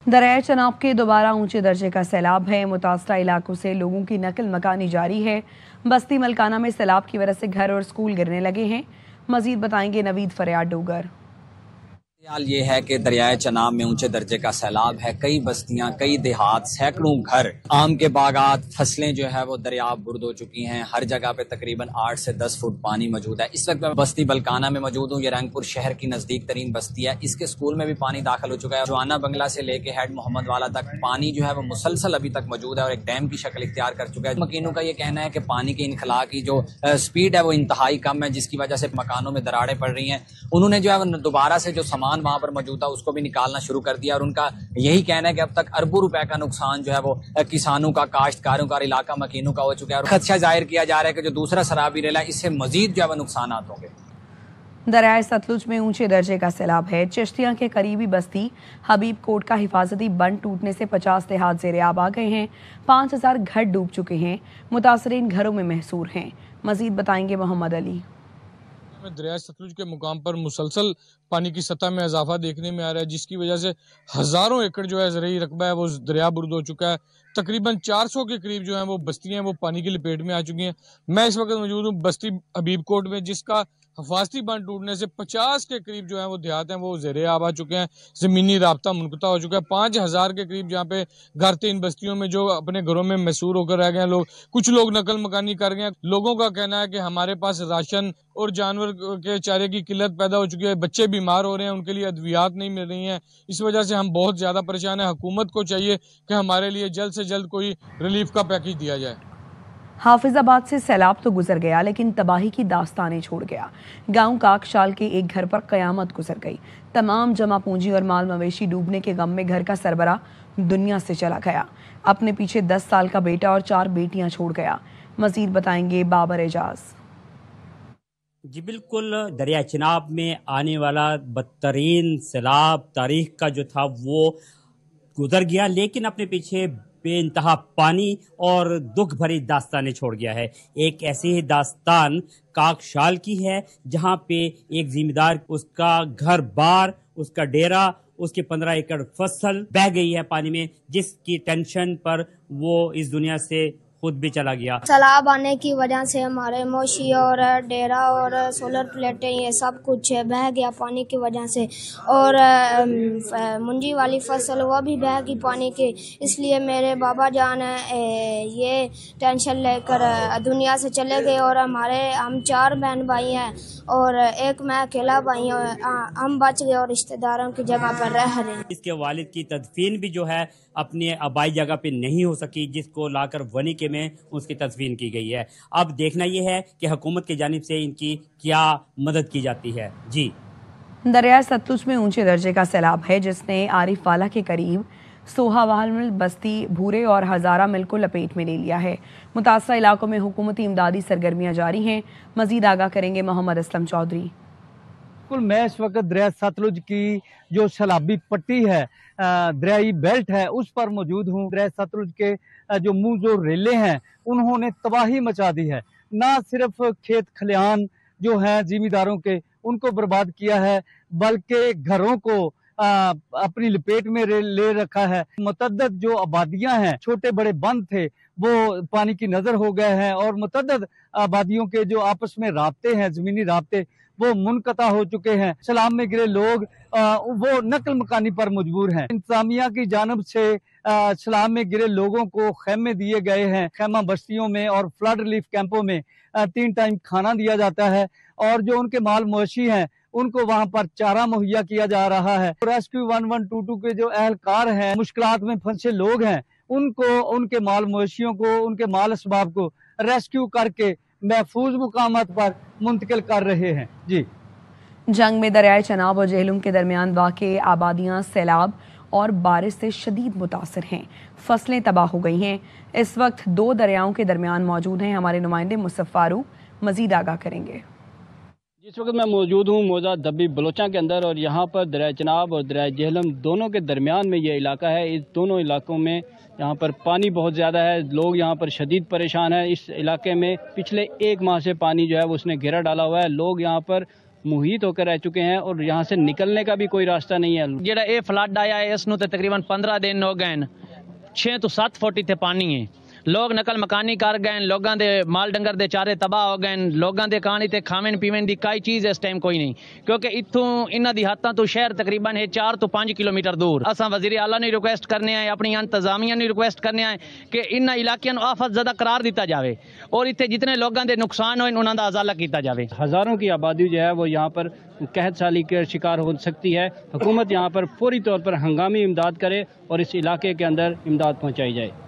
दरियाए चनाब के दोबारा ऊंचे दर्जे का सैलाब है। मुतासरा इलाकों से लोगों की नकल मकानी जारी है। बस्ती मलकाना में सैलाब की वजह से घर और स्कूल गिरने लगे हैं। मजीद बताएंगे नवीद फरियाद डोगर। हाल ये है कि दरियाए चनाब में ऊंचे दर्जे का सैलाब है। कई बस्तियां, कई देहात, सैकड़ों घर, आम के बागात, फसलें जो है वो दरियाब बुर्द हो चुकी हैं। हर जगह पे तकरीबन 8 से 10 फुट पानी मौजूद है। इस वक्त मैं बस्ती बलकाना में मौजूद हूँ। ये रंगपुर शहर की नजदीक तरीन बस्ती है। इसके स्कूल में भी पानी दाखिल हो चुका है। जवाना बंगला से लेके हेड मोहम्मद वाला तक पानी जो है वो मुसलसल अभी तक मौजूद है और एक डैम की शक्ल इख्तियार कर चुका है। मकीनों का ये कहना है कि पानी के इनखला की जो स्पीड है वो इंतहाई कम है, जिसकी वजह से मकानों में दरारें पड़ रही हैं। उन्होंने जो है दोबारा से जो सामान वहां पर मौजूद था उसको भी निकालना शुरू कर दिया और उनका यही कहना है कि अब तक अरबों रुपए का नुकसान जो है वो किसानों का, काश्तकारों का, इलाका मकीनों का हो चुका है और खदशा जाहिर किया जा रहा है कि जो दूसरा सराबी रेला है इससे मजीद जो है वो नुकसान होंगे। दरियाए सतलुज में ऊंचे दर्जे का सैलाब है। चिश्तिया के करीबी बस्ती हबीब कोट का हिफाजती बंद टूटने से 50 देहात ज़ेरे आब आ गए हैं। 5000 घर डूब चुके हैं। मुतासरीन घरों में महसूर हैं। मजीद बताएंगे मोहम्मद अली। दरिया सतलुज के मुकाम पर मुसलसल पानी की सतह में इजाफा देखने में आ रहा है, जिसकी वजह से हजारों एकड़ जो है ज़रई रकबा है वो दरिया बुर्द हो चुका है। तकरीबन 400 के करीब जो है वो बस्तियां वो पानी की लपेट में आ चुकी हैं। मैं इस वक्त मौजूद हूँ बस्ती हबीब कोट में, जिसका हिफाजती बांध टूटने से 50 के करीब जो है वो देहात हैं वो ज़ेरे आब आ चुके हैं। ज़मीनी राब्ता मुनक़ता हो चुका है। 5000 के करीब जहाँ पे घर थे इन बस्तियों में, जो अपने घरों में मैसूर होकर रह गए हैं लोग। कुछ लोग नकल मकानी कर गए हैं। लोगों का कहना है कि हमारे पास राशन और जानवर के चारे की किल्लत पैदा हो चुकी है। बच्चे बीमार हो रहे हैं, उनके लिए अद्वियात नहीं मिल रही हैं। इस वजह से हम बहुत ज्यादा परेशान हैं। हुकूमत को चाहिए कि हमारे लिए जल्द से जल्द कोई रिलीफ का पैकेज दिया जाए। हाफिजाबाद से सैलाब तो गुजर गया, लेकिन तबाही की दास्तानें छोड़ गया। गांव काकशाल के एक घर पर कयामत गुजर गई। तमाम जमा पूंजी और माल मवेशी डूबने के गम में घर का सरबरा दुनिया से चला गया। अपने पीछे 10 साल का बेटा और 4 बेटियां छोड़ गया। मजीद बताएंगे बाबर एजाज। जी बिल्कुल, दरिया चनाब में आने वाला बदतरीन सैलाब तारीख का जो था वो गुजर गया, लेकिन अपने पीछे बेइंतहा पानी और दुख भरी दास्तानें छोड़ गया है। एक ऐसी ही दास्तान काकशाल की है, जहां पे एक जिम्मेदार, उसका घर बार, उसका डेरा, उसके 15 एकड़ फसल बह गई है पानी में, जिसकी टेंशन पर वो इस दुनिया से खुद भी चला गया। सैलाब आने की वजह से हमारे मोशी और डेरा और सोलर प्लेटें ये सब कुछ बह गया पानी की वजह से, और मुंजी वाली फसल वो भी बह गई पानी की। इसलिए मेरे बाबा जान ये टेंशन लेकर दुनिया से चले गए और हम 4 बहन भाई हैं और एक मैं अकेला भाई हूँ। हम बच गए और रिश्तेदारों की जगह पर रह रहे हैं। इसके वालिद की तदफीन भी जो है अपने आबाई जगह पे नहीं हो सकी, जिसको लाकर वनी के में उसकी तदफीन की गई है। अब देखना यह है कि हुकूमत की जानिब से इनकी क्या मदद की जाती है। जी, दरिया सतलुज में ऊंचे दर्जे का सैलाब है, जिसने आरिफ वाला के करीब सोहावाल मिल, बस्ती भूरे और हजारा मिल को लपेट में ले लिया है। मुतासरा इलाकों में हुकूमती इमदादी सरगर्मियां जारी हैं। मजीद आगाह करेंगे मोहम्मद असलम चौधरी। बिल्कुल, मैं इस वक्त दरिया सतलुज की जो सैलाबी पट्टी है, दरियाई बेल्ट है, उस पर मौजूद हूँ। दरिया सतलुज के जो मुंह जो रेले हैं उन्होंने तबाही मचा दी है। ना सिर्फ खेत खलियान जो हैं जिमीदारों के, उनको बर्बाद किया है, बल्कि घरों को अपनी लपेट में ले रखा है। मुतअद्दिद जो आबादियां हैं, छोटे बड़े बंद थे, वो पानी की नजर हो गए हैं और मुतअद्दिद आबादियों के जो आपस में राब्ते हैं, जमीनी राब्ते, वो मुनक़ता हो चुके हैं। सैलाब में गिरे लोग वो नकल मकानी पर मजबूर हैं। इंतजामिया की जानब से सैलाब में गिरे लोगों को खेमे दिए गए हैं। खेमा बस्तियों में और फ्लड रिलीफ कैंपों में 3 टाइम खाना दिया जाता है और जो उनके माल मवेशी हैं उनको वहां पर चारा मुहैया किया जा रहा है। रेस्क्यू 1122 के जो एहलकार हैं, मुश्किलात में फंसे लोग हैं, उनको, उनके माल मवेशियों को, उनके माल असबाब को रेस्क्यू करके महफूज मुकामात पर मुंतकिल कर रहे हैं। जी, जंग में दरियाए चनाब और जेहलुम के दरमियान वाक़े आबादियां सैलाब और बारिश से शदीद मुतासर हैं। फसलें तबाह हो गई हैं। इस वक्त 2 दरियाओं के दरमियान मौजूद हैं हमारे नुमाइंदे मुस्तफ़ा फारूक। मजीद आगाह करेंगे। इस वक्त मैं मौजूद हूँ मौजा दब्बी बलोचा के अंदर, और यहाँ पर दरिया चनाब और दरिया जेहलम दोनों के दरमियान में ये इलाका है। इस दोनों इलाकों में यहाँ पर पानी बहुत ज़्यादा है। लोग यहाँ पर शदीद परेशान हैं। इस इलाके में पिछले 1 माह से पानी जो है वो उसने घेरा डाला हुआ है। लोग यहाँ पर محیط ہو کر رہ چکے ہیں اور یہاں سے نکلنے کا بھی کوئی راستہ نہیں ہے۔ ਜਿਹੜਾ ਇਹ ਫਲੱਡ ਆਇਆ ਹੈ ਇਸ ਨੂੰ ਤੇ ਤਕਰੀਬਨ 15 ਦਿਨ ਹੋ ਗਏ ਨੇ 6 ਤੋਂ 7 ਫੁੱਟ ਇੱਥੇ ਪਾਣੀ ਹੈ ਲੋਕ ਨਕਲ ਮਕਾਨੀ ਕਰ ਗਏ ਨੇ ਲੋਕਾਂ ਦੇ ਮਾਲ ਡੰਗਰ ਦੇ ਚਾਰੇ ਤਬਾਹ ਹੋ ਗਏ ਨੇ ਲੋਕਾਂ ਦੇ ਕਹਾਣੀ ਤੇ ਖਾਵਣ ਪੀਵਣ ਦੀ ਕਾਈ ਚੀਜ਼ ਇਸ ਟਾਈਮ ਕੋਈ ਨਹੀਂ ਕਿਉਂਕਿ ਇੱਥੋਂ ਇਹਨਾਂ ਦੀ ਹੱਥਾਂ ਤੋਂ ਸ਼ਹਿਰ ਤਕਰੀਬਨ ਹੈ 4 ਤੋਂ 5 ਕਿਲੋਮੀਟਰ ਦੂਰ ਅਸਾਂ ਵਜ਼ੀਰ ਆਲਾ ਨੂੰ ਰਿਕੁਐਸਟ ਕਰਨੇ ਆ ਆਪਣੀ ਇੰਤਜ਼ਾਮੀਆਂ ਨੂੰ ਰਿਕੁਐਸਟ ਕਰਨੇ ਆ ਕਿ ਇਹਨਾਂ ਇਲਾਕਿਆਂ ਨੂੰ ਆਫਤ ਜ਼ਦਾ ਕਰਾਰ ਦਿੱਤਾ ਜਾਵੇ اور ਇੱਥੇ ਜਿਤਨੇ ਲੋਕਾਂ ਦੇ ਨੁਕਸਾਨ ਹੋਏ ਉਹਨਾਂ ਦਾ ازالہ ਕੀਤਾ ਜਾਵੇ۔ ہزاروں کی آبادی جو ہے وہ یہاں پر قحط سالی کے شکار ہو سکتی ہے، حکومت یہاں پر فوری طور پر ہنگامی امداد کرے اور اس علاقے کے اندر امداد پہنچائی جائے۔